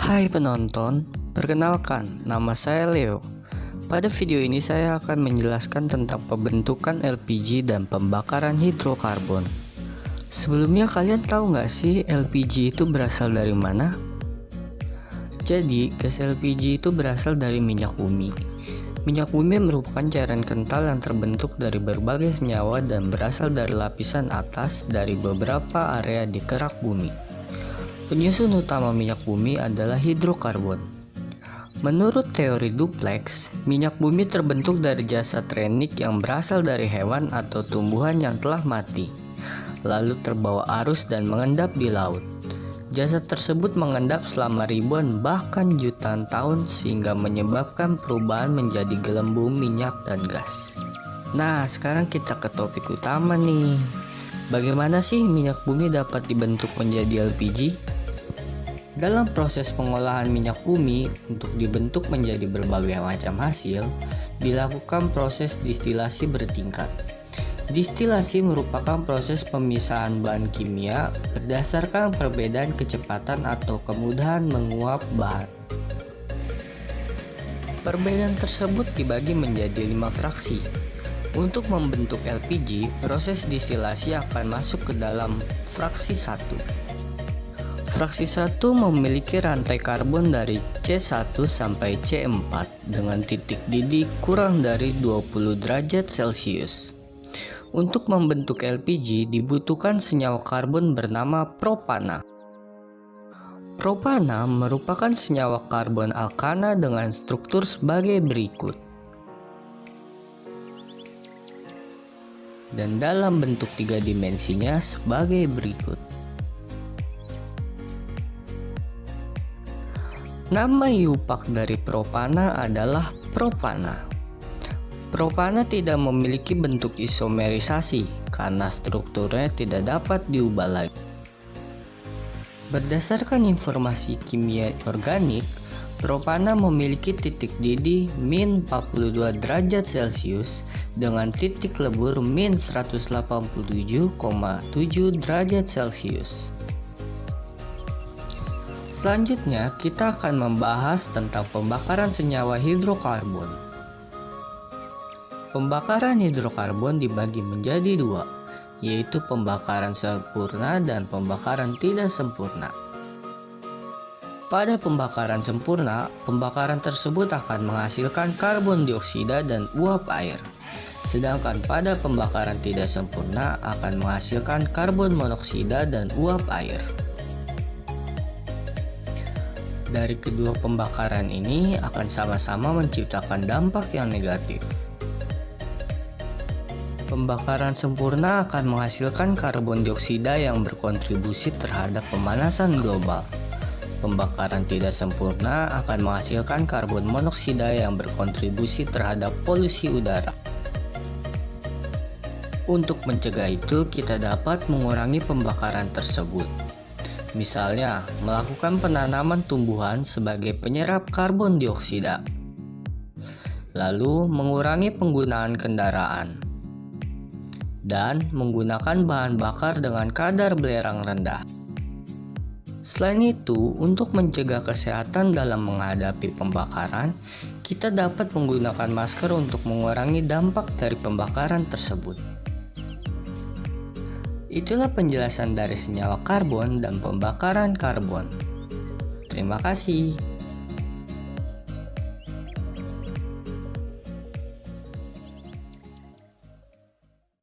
Hai penonton, perkenalkan nama saya Leo. Pada video ini saya akan menjelaskan tentang pembentukan LPG dan pembakaran hidrokarbon. Sebelumnya kalian tahu nggak sih LPG itu berasal dari mana? Jadi gas LPG itu berasal dari minyak bumi. Minyak bumi merupakan cairan kental yang terbentuk dari berbagai senyawa dan berasal dari lapisan atas dari beberapa area di kerak bumi. Penyusun utama minyak bumi adalah hidrokarbon. Menurut teori duplex, minyak bumi terbentuk dari jasad renik yang berasal dari hewan atau tumbuhan yang telah mati, lalu terbawa arus dan mengendap di laut. Jasad tersebut mengendap selama ribuan bahkan jutaan tahun sehingga menyebabkan perubahan menjadi gelembung minyak dan gas. Nah, sekarang kita ke topik utama nih. Bagaimana sih minyak bumi dapat dibentuk menjadi LPG? Dalam proses pengolahan minyak bumi untuk dibentuk menjadi berbagai macam hasil, dilakukan proses distilasi bertingkat. Distilasi merupakan proses pemisahan bahan kimia berdasarkan perbedaan kecepatan atau kemudahan menguap bahan. Perbedaan tersebut dibagi menjadi 5 fraksi. Untuk membentuk LPG, proses distilasi akan masuk ke dalam fraksi 1. Fraksi 1 memiliki rantai karbon dari C1 sampai C4 dengan titik didih kurang dari 20 derajat Celcius. Untuk membentuk LPG dibutuhkan senyawa karbon bernama propana. Propana merupakan senyawa karbon alkana dengan struktur sebagai berikut. Dan dalam bentuk 3 dimensinya sebagai berikut. Nama iupak dari propana adalah propana. Propana tidak memiliki bentuk isomerisasi karena strukturnya tidak dapat diubah lagi. Berdasarkan informasi kimia organik, propana memiliki titik didih min 42 derajat Celcius dengan titik lebur min 187,7 derajat Celcius. Selanjutnya, kita akan membahas tentang pembakaran senyawa hidrokarbon. Pembakaran hidrokarbon dibagi menjadi 2, yaitu pembakaran sempurna dan pembakaran tidak sempurna. Pada pembakaran sempurna, pembakaran tersebut akan menghasilkan karbon dioksida dan uap air. Sedangkan pada pembakaran tidak sempurna akan menghasilkan karbon monoksida dan uap air. Dari kedua pembakaran ini akan sama-sama menciptakan dampak yang negatif. Pembakaran sempurna akan menghasilkan karbon dioksida yang berkontribusi terhadap pemanasan global. Pembakaran tidak sempurna akan menghasilkan karbon monoksida yang berkontribusi terhadap polusi udara. Untuk mencegah itu, kita dapat mengurangi pembakaran tersebut. Misalnya, melakukan penanaman tumbuhan sebagai penyerap karbon dioksida. Lalu, mengurangi penggunaan kendaraan. Dan menggunakan bahan bakar dengan kadar belerang rendah. Selain itu, untuk mencegah kesehatan dalam menghadapi pembakaran, kita dapat menggunakan masker untuk mengurangi dampak dari pembakaran tersebut. Itulah penjelasan dari senyawa karbon dan pembakaran karbon. Terima kasih.